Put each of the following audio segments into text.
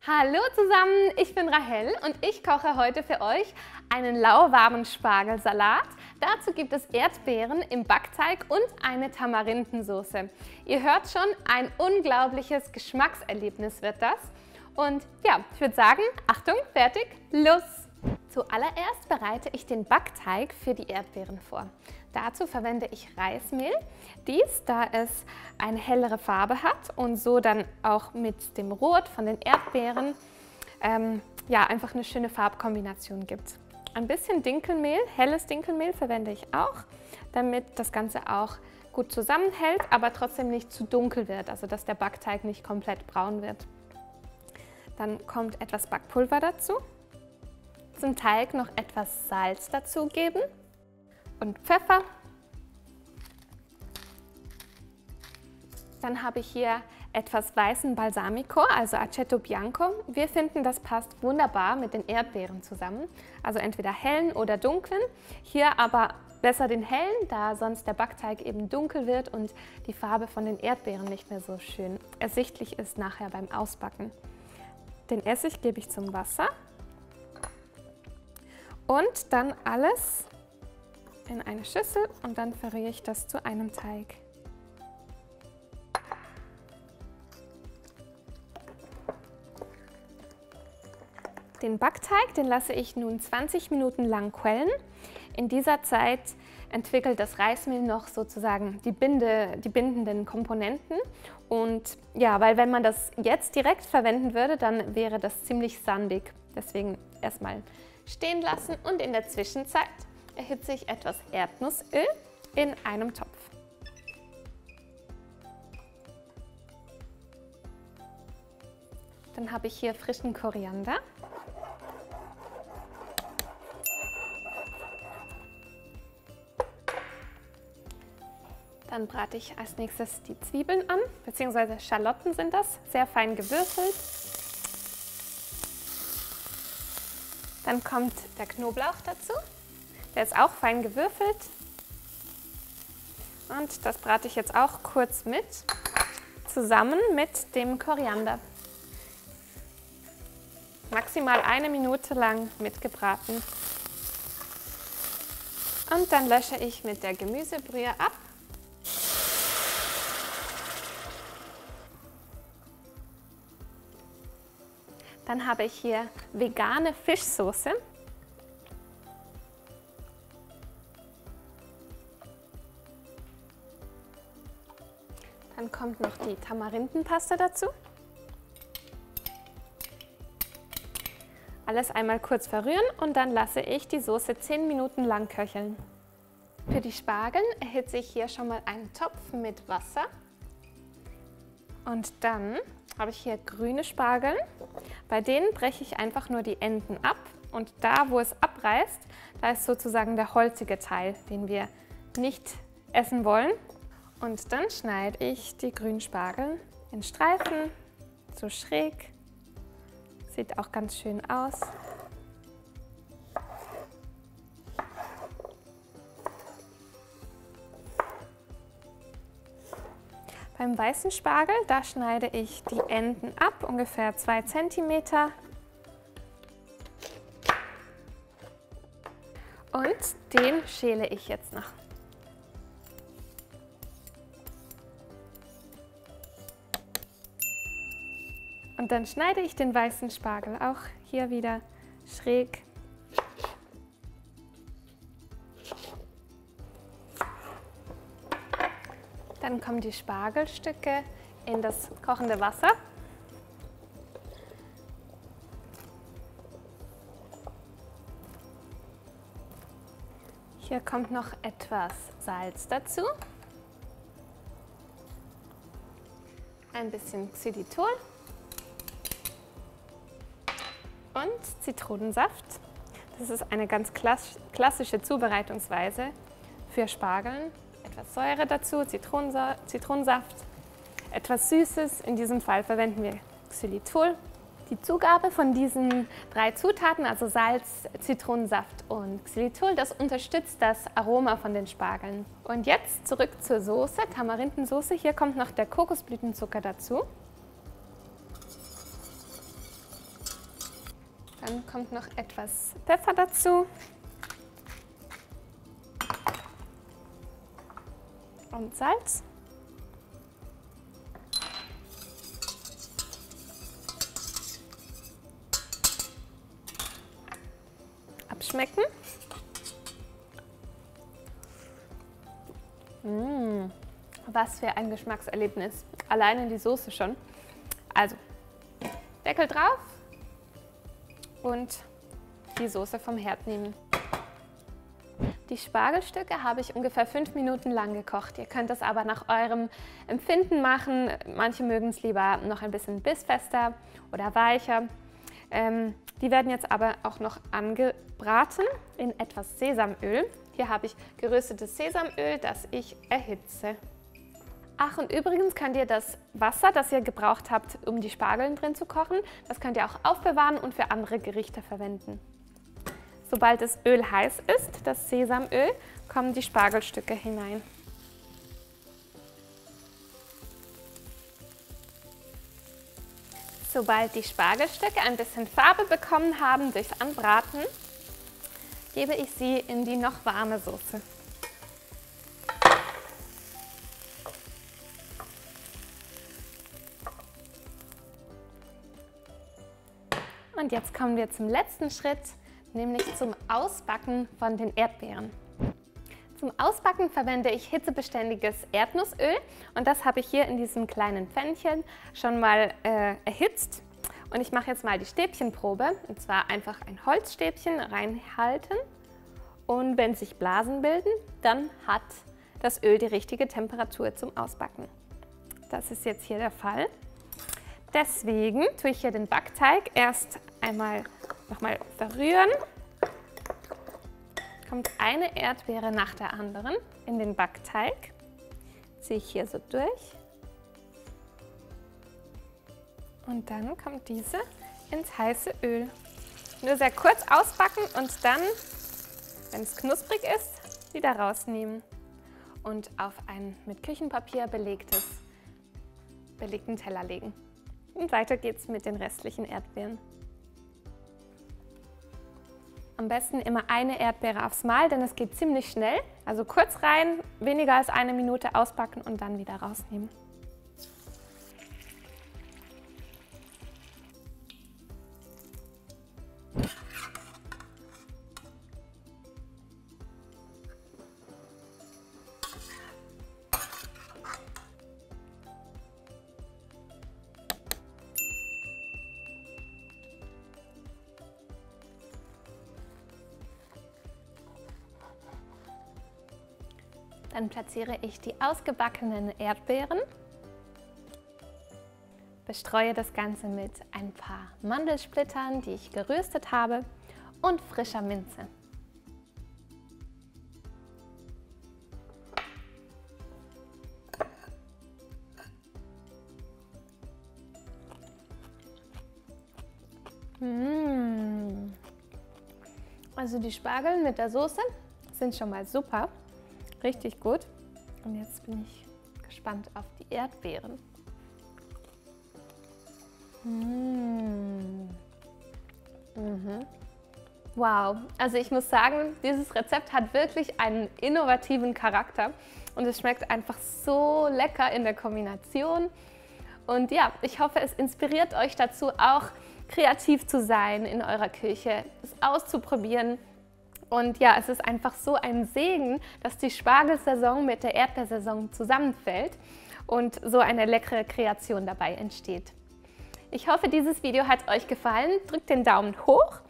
Hallo zusammen, ich bin Rahel und ich koche heute für euch einen lauwarmen Spargelsalat. Dazu gibt es Erdbeeren im Backteig und eine Tamarindensauce. Ihr hört schon, ein unglaubliches Geschmackserlebnis wird das. Und ja, ich würde sagen, Achtung, fertig, los! Zuallererst bereite ich den Backteig für die Erdbeeren vor. Dazu verwende ich Reismehl, da es eine hellere Farbe hat und so dann auch mit dem Rot von den Erdbeeren einfach eine schöne Farbkombination gibt. Ein bisschen Dinkelmehl, helles Dinkelmehl verwende ich auch, damit das Ganze auch gut zusammenhält, aber trotzdem nicht zu dunkel wird, also dass der Backteig nicht komplett braun wird. Dann kommt etwas Backpulver dazu. Zum Teig noch etwas Salz dazugeben und Pfeffer. Dann habe ich hier etwas weißen Balsamico, also Aceto Bianco. Wir finden, das passt wunderbar mit den Erdbeeren zusammen, also entweder hellen oder dunklen. Hier aber besser den hellen, da sonst der Backteig eben dunkel wird und die Farbe von den Erdbeeren nicht mehr so schön ersichtlich ist nachher beim Ausbacken. Den Essig gebe ich zum Wasser. Und dann alles in eine Schüssel und dann verrühre ich das zu einem Teig. Den Backteig, den lasse ich nun 20 Minuten lang quellen. In dieser Zeit entwickelt das Reismehl noch sozusagen die bindenden Komponenten. Und ja, weil wenn man das jetzt direkt verwenden würde, dann wäre das ziemlich sandig. Deswegen erstmal stehen lassen und in der Zwischenzeit erhitze ich etwas Erdnussöl in einem Topf. Dann habe ich hier frischen Koriander. Dann brate ich als nächstes die Zwiebeln an, beziehungsweise Schalotten sind das, sehr fein gewürfelt. Dann kommt der Knoblauch dazu, der ist auch fein gewürfelt. Und das brate ich jetzt auch kurz mit, zusammen mit dem Koriander. Maximal 1 Minute lang mitgebraten. Und dann lösche ich mit der Gemüsebrühe ab. Dann habe ich hier vegane Fischsoße. Dann kommt noch die Tamarindenpaste dazu. Alles einmal kurz verrühren und dann lasse ich die Soße 10 Minuten lang köcheln. Für die Spargel erhitze ich hier schon mal einen Topf mit Wasser. Und dann habe ich hier grüne Spargel. Bei denen breche ich einfach nur die Enden ab und da, wo es abreißt, da ist sozusagen der holzige Teil, den wir nicht essen wollen. Und dann schneide ich die grünen Spargel in Streifen, so schräg. Sieht auch ganz schön aus. Beim weißen Spargel, da schneide ich die Enden ab, ungefähr 2 cm. Und den schäle ich jetzt noch. Und dann schneide ich den weißen Spargel auch hier wieder schräg. Dann kommen die Spargelstücke in das kochende Wasser. Hier kommt noch etwas Salz dazu. Ein bisschen Xylitol und Zitronensaft. Das ist eine ganz klassische Zubereitungsweise für Spargeln. Etwas Säure dazu, Zitronensaft, etwas Süßes. In diesem Fall verwenden wir Xylitol. Die Zugabe von diesen 3 Zutaten, also Salz, Zitronensaft und Xylitol, das unterstützt das Aroma von den Spargeln. Und jetzt zurück zur Soße, Tamarindensoße. Hier kommt noch der Kokosblütenzucker dazu. Dann kommt noch etwas Pfeffer dazu. Und Salz. Abschmecken. Was für ein Geschmackserlebnis. Alleine die Soße schon. Also, Deckel drauf und die Soße vom Herd nehmen. Die Spargelstücke habe ich ungefähr 5 Minuten lang gekocht. Ihr könnt das aber nach eurem Empfinden machen. Manche mögen es lieber noch ein bisschen bissfester oder weicher. Die werden jetzt aber auch noch angebraten in etwas Sesamöl. Hier habe ich geröstetes Sesamöl, das ich erhitze. Ach, und übrigens könnt ihr das Wasser, das ihr gebraucht habt, um die Spargeln drin zu kochen, das könnt ihr auch aufbewahren und für andere Gerichte verwenden. Sobald das Öl heiß ist, das Sesamöl, kommen die Spargelstücke hinein. Sobald die Spargelstücke ein bisschen Farbe bekommen haben durchs Anbraten, gebe ich sie in die noch warme Soße. Und jetzt kommen wir zum letzten Schritt, nämlich zum Ausbacken von den Erdbeeren. Zum Ausbacken verwende ich hitzebeständiges Erdnussöl und das habe ich hier in diesem kleinen Pfännchen schon mal erhitzt. Und ich mache jetzt mal die Stäbchenprobe, und zwar einfach ein Holzstäbchen reinhalten und wenn sich Blasen bilden, dann hat das Öl die richtige Temperatur zum Ausbacken. Das ist jetzt hier der Fall. Deswegen tue ich hier den Backteig erst einmal nochmal verrühren. Kommt eine Erdbeere nach der anderen in den Backteig. Ziehe ich hier so durch. Und dann kommt diese ins heiße Öl. Nur sehr kurz ausbacken und dann, wenn es knusprig ist, wieder rausnehmen. Und auf einen mit Küchenpapier belegten Teller legen. Und weiter geht's mit den restlichen Erdbeeren. Am besten immer eine Erdbeere aufs Mal, denn es geht ziemlich schnell. Also kurz rein, weniger als 1 Minute ausbacken und dann wieder rausnehmen. Dann platziere ich die ausgebackenen Erdbeeren, bestreue das Ganze mit ein paar Mandelsplittern, die ich geröstet habe, und frischer Minze. Also die Spargel mit der Soße sind schon mal super. Richtig gut. Und jetzt bin ich gespannt auf die Erdbeeren. Wow, also ich muss sagen, dieses Rezept hat wirklich einen innovativen Charakter und es schmeckt einfach so lecker in der Kombination. Und ja, ich hoffe, es inspiriert euch dazu, auch kreativ zu sein in eurer Küche, es auszuprobieren. Und ja, es ist einfach so ein Segen, dass die Spargelsaison mit der Erdbeersaison zusammenfällt und so eine leckere Kreation dabei entsteht. Ich hoffe, dieses Video hat euch gefallen. Drückt den Daumen hoch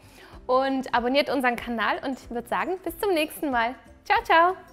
und abonniert unseren Kanal und ich würde sagen, bis zum nächsten Mal. Ciao, ciao!